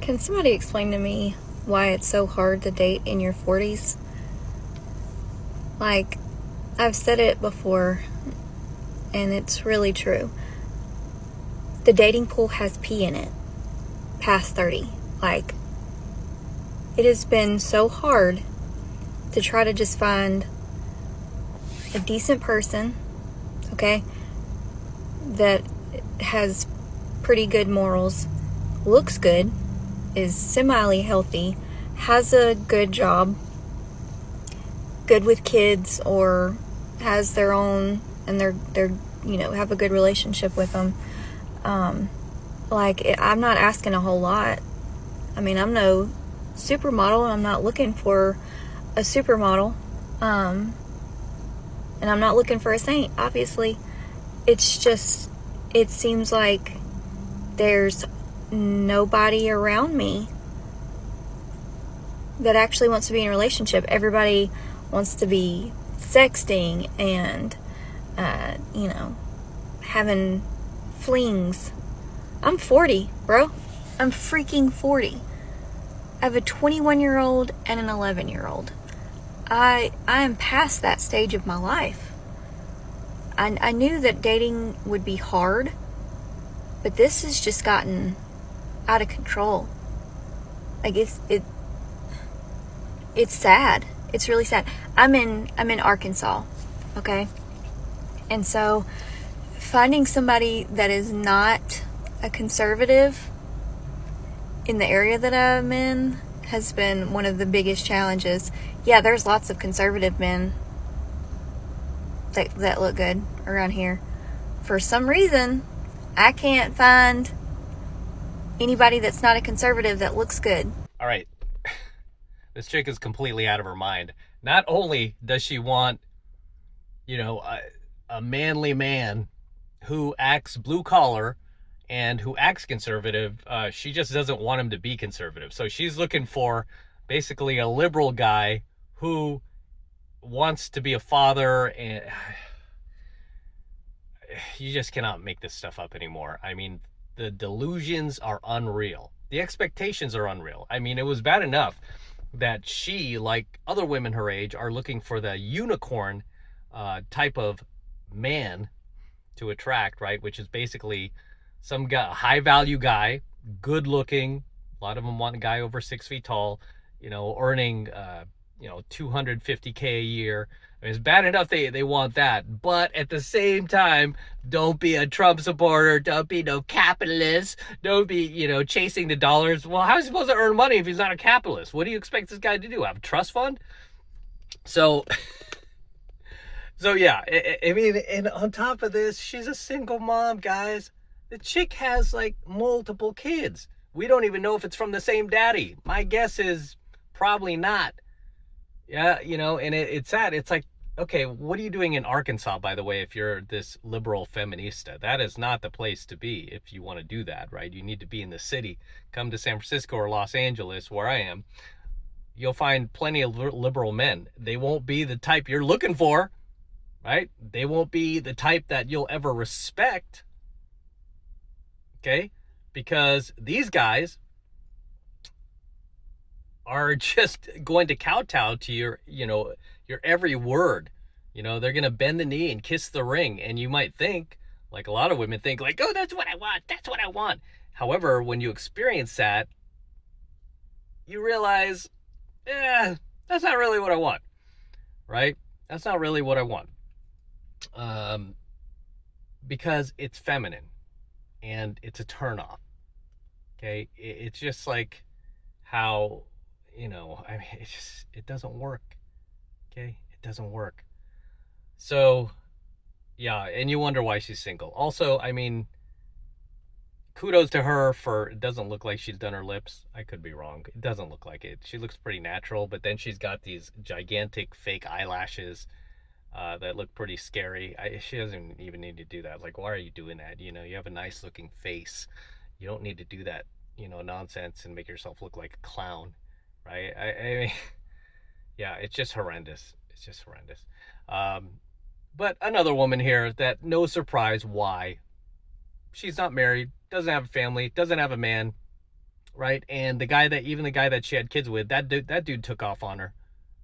Can somebody explain to me why it's so hard to date in your 40s? Like, I've said it before, and it's really true. The dating pool has pee in it past 30. Like, it has been so hard to try to just find a decent person, okay, that has pretty good morals, looks good, is semi healthy, has a good job, good with kids, or has their own, and they're have a good relationship with them. I'm not asking a whole lot. I mean, I'm no supermodel, and I'm not looking for a supermodel, and I'm not looking for a saint, obviously. It's just, it seems like there's nobody around me that actually wants to be in a relationship. Everybody wants to be sexting and having flings. I'm 40, bro. I'm freaking 40. I have a 21-year-old and an 11-year-old. I am past that stage of my life. I knew that dating would be hard, but this has just gotten out of control. Like, it's sad. It's really sad. I'm in Arkansas, okay? And so finding somebody that is not a conservative in the area that I'm in has been one of the biggest challenges. Yeah, there's lots of conservative men that look good around here. For some reason, I can't find anybody that's not a conservative that looks good. All right. This chick is completely out of her mind. Not only does she want, a manly man who acts blue collar and who acts conservative, she just doesn't want him to be conservative. So she's looking for basically a liberal guy who wants to be a father, and you just cannot make this stuff up anymore. I mean, the delusions are unreal. The expectations are unreal. I mean, it was bad enough that she, like other women her age, are looking for the unicorn type of man to attract, right? Which is basically some guy, a high value guy, good looking. A lot of them want a guy over 6 feet tall, earning, $250K a year. I mean, it's bad enough they want that, but at the same time, don't be a Trump supporter, don't be no capitalist, don't be, chasing the dollars. Well, how is he supposed to earn money if he's not a capitalist? What do you expect this guy to do? Have a trust fund? So yeah, I mean, and on top of this, she's a single mom, guys. The chick has like multiple kids. We don't even know if it's from the same daddy. My guess is probably not. Yeah, and it's sad. It's like, okay, what are you doing in Arkansas, by the way, if you're this liberal feminista? That is not the place to be if you want to do that, right? You need to be in the city. Come to San Francisco or Los Angeles, where I am. You'll find plenty of liberal men. They won't be the type you're looking for, right? They won't be the type that you'll ever respect, okay? Because these guys are just going to kowtow to your every word. They're going to bend the knee and kiss the ring. And you might think, like a lot of women think, like, oh, that's what I want. That's what I want. However, when you experience that, you realize, that's not really what I want, right? That's not really what I want. Because it's feminine and it's a turnoff. Okay. It's just like how, it doesn't work. Okay. It doesn't work. So yeah. And you wonder why she's single. Also, I mean, kudos to her for, it doesn't look like she's done her lips. I could be wrong. It doesn't look like it. She looks pretty natural, but then she's got these gigantic fake eyelashes that look pretty scary. She doesn't even need to do that. Like, why are you doing that? You have a nice looking face. You don't need to do that, nonsense and make yourself look like a clown, right? I mean, yeah, it's just horrendous. It's just horrendous. But another woman here that, no surprise why. She's not married, doesn't have a family, doesn't have a man, right? And even the guy that she had kids with, that dude took off on her.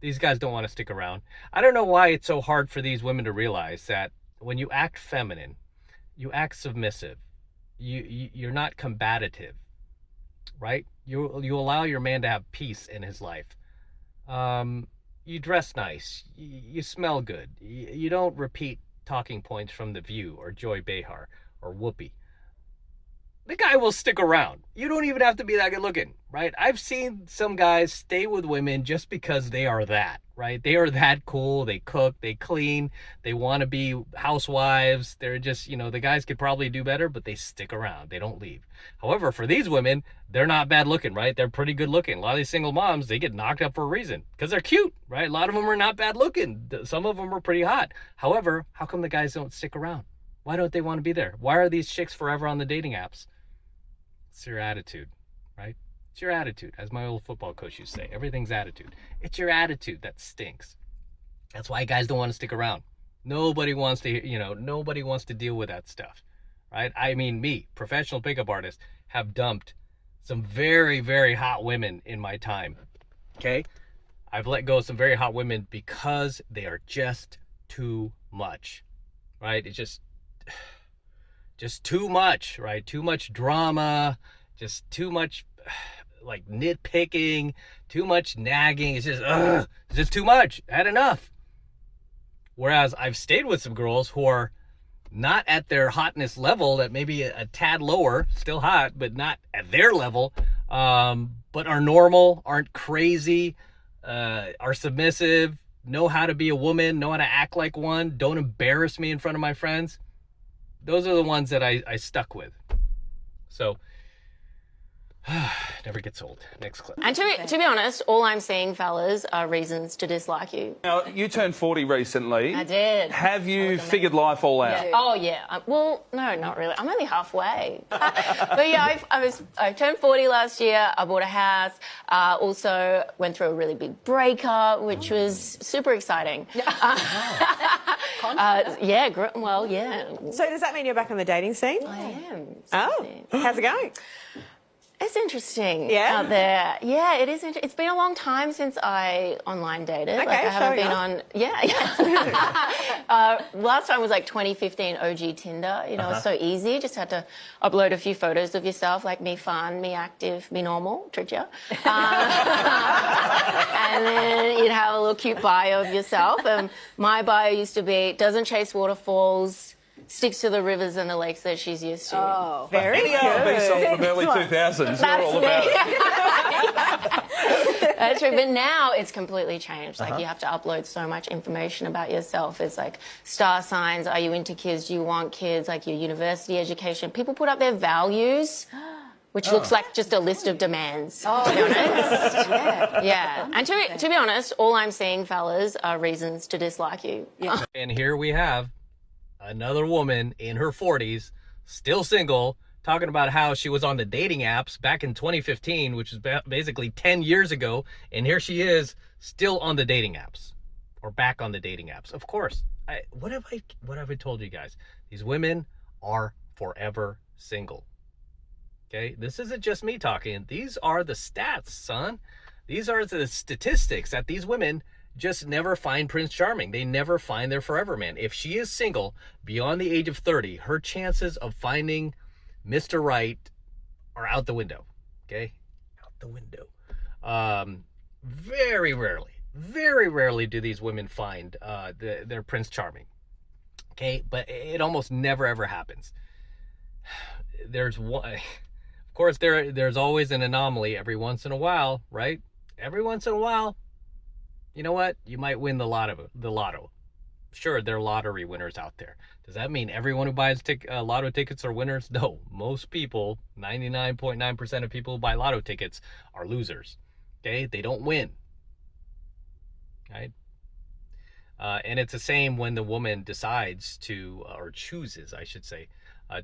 These guys don't want to stick around. I don't know why it's so hard for these women to realize that when you act feminine, you act submissive, you're not combative, right? You allow your man to have peace in his life. You dress nice, you smell good, you don't repeat talking points from The View or Joy Behar or Whoopi. The guy will stick around. You don't even have to be that good looking, right? I've seen some guys stay with women just because they are that, right? They are that cool. They cook, they clean, they want to be housewives. They're just, the guys could probably do better, but they stick around. They don't leave. However, for these women, they're not bad looking, right? They're pretty good looking. A lot of these single moms, they get knocked up for a reason because they're cute, right? A lot of them are not bad looking. Some of them are pretty hot. However, how come the guys don't stick around? Why don't they want to be there? Why are these chicks forever on the dating apps? It's your attitude, right? It's your attitude. As my old football coach used to say, everything's attitude. It's your attitude that stinks. That's why guys don't want to stick around. Nobody wants to deal with that stuff, right? I mean, me, professional pickup artist, have dumped some very, very hot women in my time, okay? I've let go of some very hot women because they are just too much, right? It's just too much, right? Too much drama, just too much like nitpicking, too much nagging. It's just too much. I had enough. Whereas I've stayed with some girls who are not at their hotness level, that maybe a tad lower, still hot, but not at their level, but are normal, aren't crazy, are submissive, know how to be a woman, know how to act like one, don't embarrass me in front of my friends. Those are the ones that I stuck with. So, never gets old. Next clip. And to be honest, all I'm seeing, fellas, are reasons to dislike you. Now, you turned 40 recently. I did. Have you figured life all out? Yeah. Oh, yeah. Well, no, not really. I'm only halfway. But yeah, I turned 40 last year. I bought a house. Also went through a really big breakup, which was super exciting. Yeah. So does that mean you're back on the dating scene? I am. Oh, how's it going? It's interesting Yeah? out there. Yeah, it is. It's been a long time since I online dated. Okay, like I haven't been showing on. Last time was like 2015 OG Tinder. It's so easy. Just had to upload a few photos of yourself, like me fun, me active, me normal, Tricia. And then you'd have a little cute bio of yourself. And my bio used to be, doesn't chase waterfalls, sticks to the rivers and the lakes that she's used to. Oh, very good. R&B song from early 2000s. They're all about it. That's true, but now it's completely changed. Like you have to upload so much information about yourself. It's like star signs, are you into kids, do you want kids, like your university education. People put up their values, which looks like just a list of demands, to be honest. Yeah. And to be honest, all I'm seeing, fellas, are reasons to dislike you. Yeah. And here we have another woman in her 40s, still single, talking about how she was on the dating apps back in 2015, which is basically 10 years ago. And here she is still on the dating apps, or back on the dating apps. Of course. What have I told you guys? These women are forever single. Okay? This isn't just me talking. These are the stats, son. These are the statistics that these women just never find Prince Charming. They never find their forever man. If she is single beyond the age of 30, her chances of finding Mr. Right are out the window. Okay? Out the window. Very rarely do these women find their Prince Charming. Okay? But it almost never ever happens. There's one, of course, there's always an anomaly every once in a while, right? Every once in a while, you know what? You might win the lotto. Sure, there are lottery winners out there. Does that mean everyone who buys lotto tickets are winners? No. Most people, 99.9% of people who buy lotto tickets are losers. Okay? They don't win. Right? And it's the same when the woman decides to, or chooses, I should say,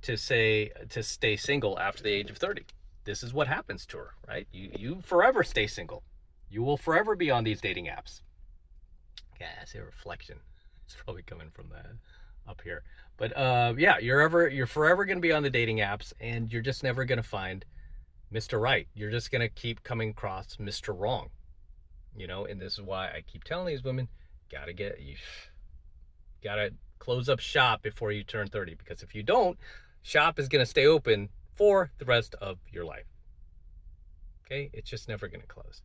to stay single after the age of 30. This is what happens to her, right? You forever stay single. You will forever be on these dating apps. Yeah, I see a reflection. It's probably coming from that up here. But yeah, you're forever going to be on the dating apps, and you're just never going to find Mr. Right. You're just going to keep coming across Mr. Wrong. You know, and this is why I keep telling these women, you gotta close up shop before you turn 30, because if you don't, shop is going to stay open for the rest of your life. Okay? It's just never going to close.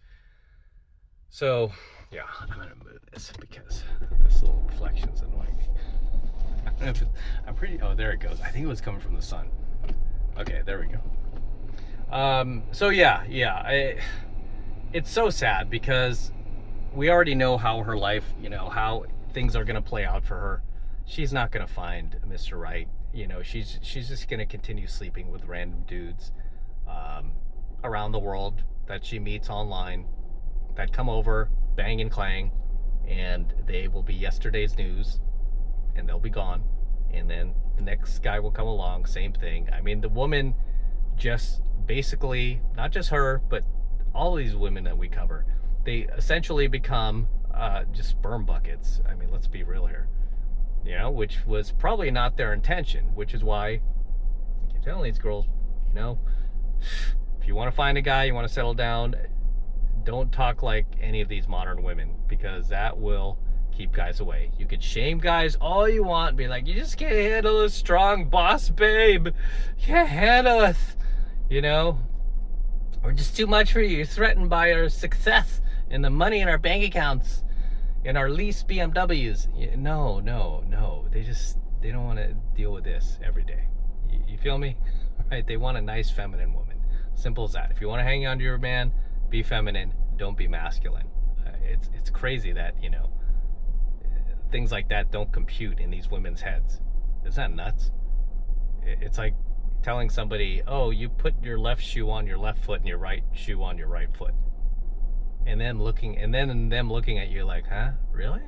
So, yeah, I'm going to move this because this little reflection's annoying me. I don't know if I'm pretty, oh, there it goes. I think it was coming from the sun. Okay, there we go. So yeah, it's so sad because we already know how her life, you know, how things are going to play out for her. She's not going to find Mr. Right. You know, she's just going to continue sleeping with random dudes around the world that she meets online that come over, bang and clang, and they will be yesterday's news, and they'll be gone. And then the next guy will come along, same thing. I mean, the woman just basically, not just her, but all these women that we cover, they essentially become just sperm buckets. I mean, let's be real here. You know, which was probably not their intention, which is why I keep telling these girls, you know, if you want to find a guy, you want to settle down, don't talk like any of these modern women, because that will keep guys away. You could shame guys all you want and be like, you just can't handle a strong boss babe. You can't handle us. You know, we're just too much for you. You're threatened by our success and the money in our bank accounts and our leased BMWs. No. They don't want to deal with this every day. You feel me? Right? They want a nice feminine woman. Simple as that. If you want to hang on to your man, be feminine. Don't be masculine. It's crazy that, you know, things like that don't compute in these women's heads. Isn't that nuts? It's like telling somebody, oh, you put your left shoe on your left foot and your right shoe on your right foot. And then them looking at you like, huh? Really?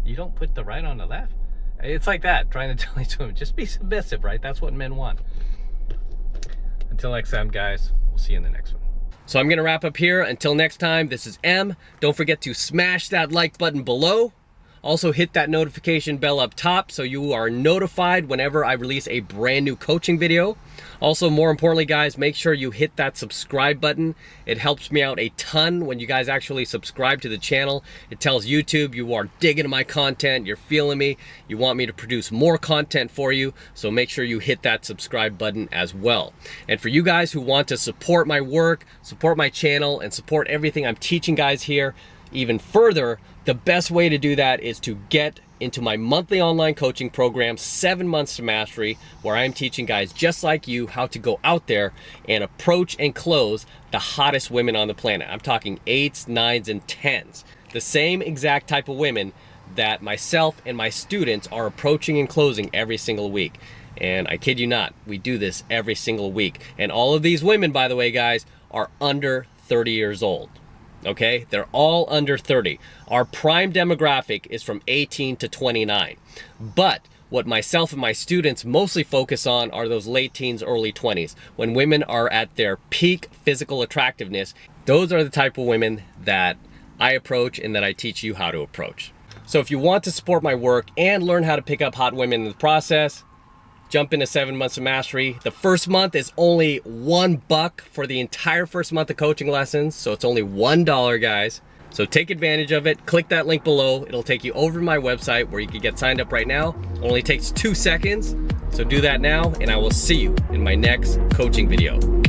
You don't put the right on the left? It's like that, trying to tell these women, just be submissive, right? That's what men want. Until next time, guys, we'll see you in the next one. So I'm going to wrap up here. Until next time, this is M. Don't forget to smash that like button below. Also hit that notification bell up top so you are notified whenever I release a brand new coaching video. Also, more importantly, guys, make sure you hit that subscribe button. It helps me out a ton when you guys actually subscribe to the channel. It tells YouTube you are digging my content, you're feeling me, you want me to produce more content for you. So make sure you hit that subscribe button as well. And for you guys who want to support my work, support my channel, and support everything I'm teaching guys here even further, the best way to do that is to get into my monthly online coaching program, 7 Months to Mastery, where I'm teaching guys just like you how to go out there and approach and close the hottest women on the planet. I'm talking 8s, 9s, and 10s. The same exact type of women that myself and my students are approaching and closing every single week. And I kid you not, we do this every single week. And all of these women, by the way, guys, are under 30 years old. Okay, they're all under 30. Our prime demographic is from 18 to 29. But what myself and my students mostly focus on are those late teens, early 20s, when women are at their peak physical attractiveness. Those are the type of women that I approach and that I teach you how to approach. So if you want to support my work and learn how to pick up hot women in the process, jump into 7 Months of Mastery. The first month is only $1 for the entire first month of coaching lessons. So it's only $1, guys. So take advantage of it. Click that link below. It'll take you over to my website where you can get signed up right now. Only takes 2 seconds. So do that now, and I will see you in my next coaching video.